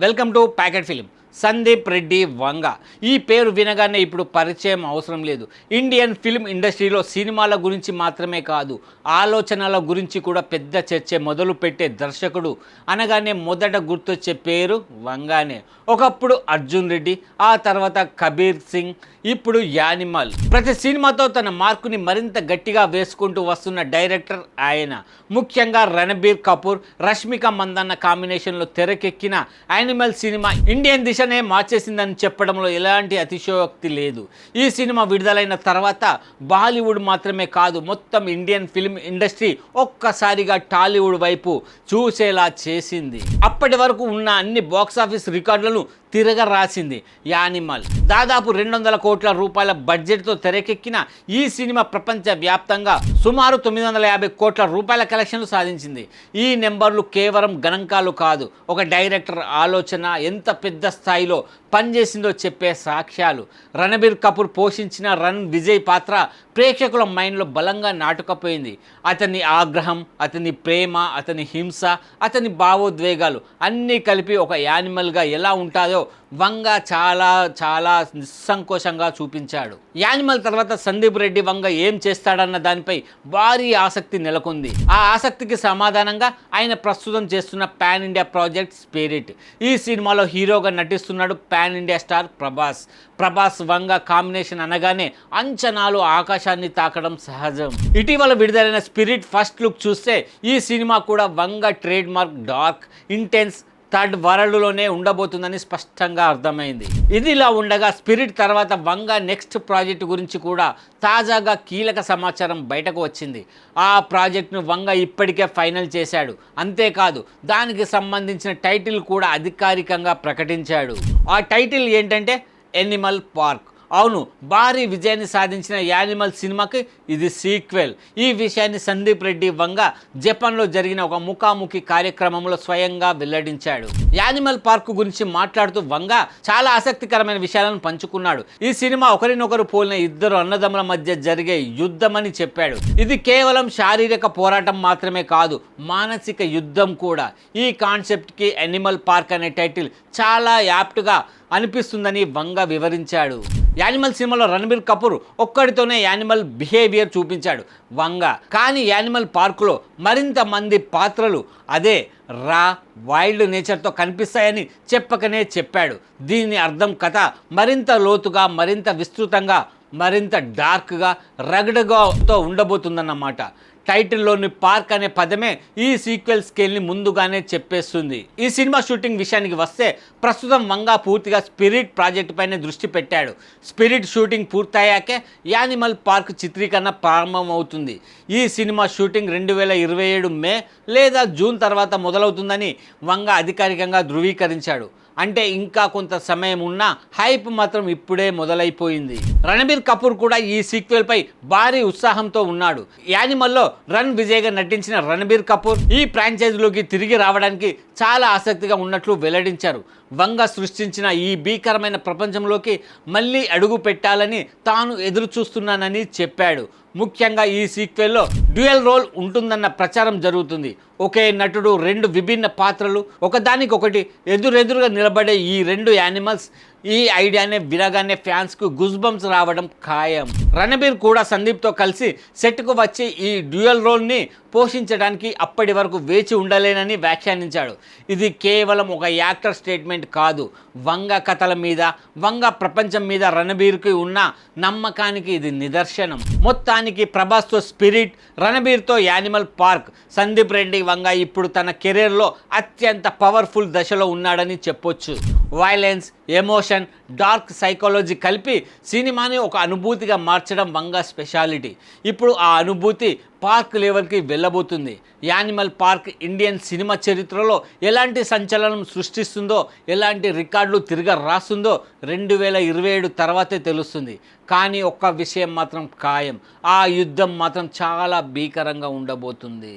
Welcome to packet film. Sandeep Reddy Vanga ఈ పేరు వినగానే ఇప్పుడు పరిచయం అవసరం లేదు. ఇండియన్ ఫిల్మ్ ఇండస్ట్రీలో సినిమాల గురించి మాత్రమే కాదు, ఆలోచనల గురించి కూడా పెద్ద చర్చ మొదలు పెట్టే దర్శకుడు అనగానే మొదట గుర్తొచ్చే పేరు వంగానే. ఒకప్పుడు అర్జున్ రెడ్డి, ఆ తర్వాత కబీర్ సింగ్, ఇప్పుడు యానిమల్. ప్రతి సినిమాతో తన మార్కుని మరింత గట్టిగా వేసుకుంటూ వస్తున్న డైరెక్టర్ ఆయన. ముఖ్యంగా రణబీర్ కపూర్, రష్మిక మందన్న కాంబినేషన్లో తెరకెక్కిన యానిమల్ సినిమా ఇండియన్ దిశనే మార్చేసిందని చెప్పడంలో ఎలాంటి అతిశయోక్తి లేదు. ఈ సినిమా విడుదలైన తర్వాత బాలీవుడ్ మాత్రమే కాదు, మొత్తం ఇండియన్ ఫిల్మ్ ఇండస్ట్రీ ఒక్కసారిగా టాలీవుడ్ వైపు చూసేలా చేసింది. అప్పటి వరకు ఉన్న అన్ని బాక్సాఫీస్ రికార్డులను తిరగ రాసింది యానిమల్. దాదాపు 200 కోట్ల రూపాయల బడ్జెట్తో తెరకెక్కిన ఈ సినిమా ప్రపంచ వ్యాప్తంగా సుమారు 950 కోట్ల రూపాయల కలెక్షన్లు సాధించింది. ఈ నెంబర్లు కేవలం గణాంకాలు కాదు, ఒక డైరెక్టర్ ఆలోచన ఎంత పెద్ద స్థాయిలో పనిచేసిందో చెప్పే సాక్ష్యాలు. రణబీర్ కపూర్ పోషించిన రన్ విజయ్ పాత్ర ప్రేక్షకుల మైండ్లో బలంగా నాటుకపోయింది. అతని ఆగ్రహం, అతని ప్రేమ, అతని హింస, అతని భావోద్వేగాలు అన్నీ కలిపి ఒక యానిమల్గా ఎలా ఉంటాయో వంగ చాలా చాలా నిస్సంకోచంగా చూపించాడు. యానిమల్ తర్వాత సందీప్ రెడ్డి వంగ ఏం చేస్తాడన్న దానిపై భారీ ఆసక్తి నెలకొంది. ఆ ఆసక్తికి సమాధానంగా ఆయన ప్రస్తుతం చేస్తున్న పాన్ ఇండియా ప్రాజెక్ట్ స్పిరిట్. ఈ సినిమాలో హీరోగా నటిస్తున్నాడు పాన్ ఇండియా స్టార్ ప్రభాస్ వంగ కాంబినేషన్ అనగానే అంచనాలు ఆకాశాన్ని తాకడం సహజం. ఇటీవల విడుదలైన స్పిరిట్ ఫస్ట్ లుక్ చూస్తే ఈ సినిమా కూడా Vanga trademark dark, intense, third వరల్డ్లోనే ఉండబోతుందని స్పష్టంగా అర్థమైంది. ఇదిలా ఉండగా స్పిరిట్ తర్వాత వంగ నెక్స్ట్ ప్రాజెక్టు గురించి కూడా తాజాగా కీలక సమాచారం బయటకు వచ్చింది. ఆ ప్రాజెక్టును వంగ ఇప్పటికే ఫైనల్ చేశాడు. అంతేకాదు, దానికి సంబంధించిన టైటిల్ కూడా అధికారికంగా ప్రకటించాడు. ఆ టైటిల్ ఏంటంటే ఎనిమల్ పార్క్. అవును, భారీ విజయాన్ని సాధించిన యానిమల్ సినిమాకి ఇది సీక్వెల్. ఈ విషయాన్ని సందీప్ రెడ్డి వంగ జపాన్లో జరిగిన ఒక ముఖాముఖి కార్యక్రమంలో స్వయంగా వెల్లడించాడు. యానిమల్ పార్క్ గురించి మాట్లాడుతూ వంగ చాలా ఆసక్తికరమైన విషయాలను పంచుకున్నాడు. ఈ సినిమా ఒకరినొకరు పోలిన ఇద్దరు అన్నదమ్ముల మధ్య జరిగే యుద్ధమని చెప్పాడు. ఇది కేవలం శారీరక పోరాటం మాత్రమే కాదు, మానసిక యుద్ధం కూడా. ఈ కాన్సెప్ట్కి ఎనిమల్ పార్క్ అనే టైటిల్ చాలా యాప్ట్గా అనిపిస్తుందని వంగ వివరించాడు. యానిమల్ సినిమాలో రణబీర్ కపూర్ ఒక్కడితోనే యానిమల్ బిహేవియర్ చూపించాడు వంగ. కానీ యానిమల్ పార్కులో మరింత మంది పాత్రలు అదే రా వైల్డ్ నేచర్తో కనిపిస్తాయని చెప్పకనే చెప్పాడు. దీని అర్థం కథ మరింత లోతుగా, మరింత విస్తృతంగా, మరింత డార్క్గా, రగడగా ఉండబోతుందన్నమాట. టైటిల్లోని పార్క్ అనే పదమే ఈ సీక్వెల్ స్కేల్ని ముందుగానే చెప్పేస్తుంది. ఈ సినిమా షూటింగ్ విషయానికి వస్తే ప్రస్తుతం వంగ పూర్తిగా స్పిరిట్ ప్రాజెక్టు పైనే దృష్టి పెట్టాడు. స్పిరిట్ షూటింగ్ పూర్తయ్యాకే యానిమల్ పార్క్ చిత్రీకరణ ప్రారంభమవుతుంది. ఈ సినిమా షూటింగ్ 2027 మే లేదా జూన్ తర్వాత మొదలవుతుందని వంగ అధికారికంగా ధృవీకరించాడు. అంటే ఇంకా కొంత సమయం ఉన్నా హైప్ మాత్రం ఇప్పుడే మొదలైపోయింది. రణబీర్ కపూర్ కూడా ఈ సీక్వెల్పై భారీ ఉత్సాహంతో ఉన్నాడు. యానిమల్లో రన్ విజయ్గా నటించిన రణబీర్ కపూర్ ఈ ఫ్రాంచైజీలోకి తిరిగి రావడానికి చాలా ఆసక్తిగా ఉన్నట్లు వెల్లడించారు. వంగ సృష్టించిన ఈ భీకరమైన ప్రపంచంలోకి మళ్ళీ అడుగు పెట్టాలని తాను ఎదురు చూస్తున్నానని చెప్పాడు. ముఖ్యంగా ఈ సీక్వెల్లో డ్యూయల్ రోల్ ఉంటుందన్న ప్రచారం జరుగుతుంది. ఒకే నటుడు 2 విభిన్న పాత్రలు, ఒకదానికొకటి ఎదురెదురుగా నిలబడే ఈ 2 యానిమల్స్, ఈ ఐడియానే వినగానే ఫ్యాన్స్కు గుజ్బంప్స్ రావడం ఖాయం. రణబీర్ కూడా సందీప్తో కలిసి సెట్కు వచ్చి ఈ డ్యూయల్ రోల్ని పోషించడానికి అప్పటి వరకు వేచి ఉండలేనని వ్యాఖ్యానించాడు. ఇది కేవలం ఒక యాక్టర్ స్టేట్మెంట్ కాదు, వంగ కథల మీద, వంగ ప్రపంచం మీద రణబీర్కి ఉన్న నమ్మకానికి ఇది నిదర్శనం. మొత్తానికి ప్రభాస్తో స్పిరిట్, రణబీర్తో యానిమల్ పార్క్, సందీప్ రెడ్డి వంగ ఇప్పుడు తన కెరీర్లో అత్యంత పవర్ఫుల్ దశలో ఉన్నాడని చెప్పొచ్చు. వైలెన్స్, ఎమోషన్, డార్క్ సైకాలజీ కలిపి సినిమాని ఒక అనుభూతిగా మార్చడం వంగ స్పెషాలిటీ. ఇప్పుడు ఆ అనుభూతి పార్క్ లెవెల్కి వెళ్ళబోతుంది. యానిమల్ పార్క్ ఇండియన్ సినిమా చరిత్రలో ఎలాంటి సంచలనం సృష్టిస్తుందో, ఎలాంటి రికార్డులు తిరగ రాస్తుందో 2027 తర్వాతే తెలుస్తుంది. కానీ ఒక్క విషయం మాత్రం ఖాయం, ఆ యుద్ధం మాత్రం చాలా భీకరంగా ఉండబోతుంది.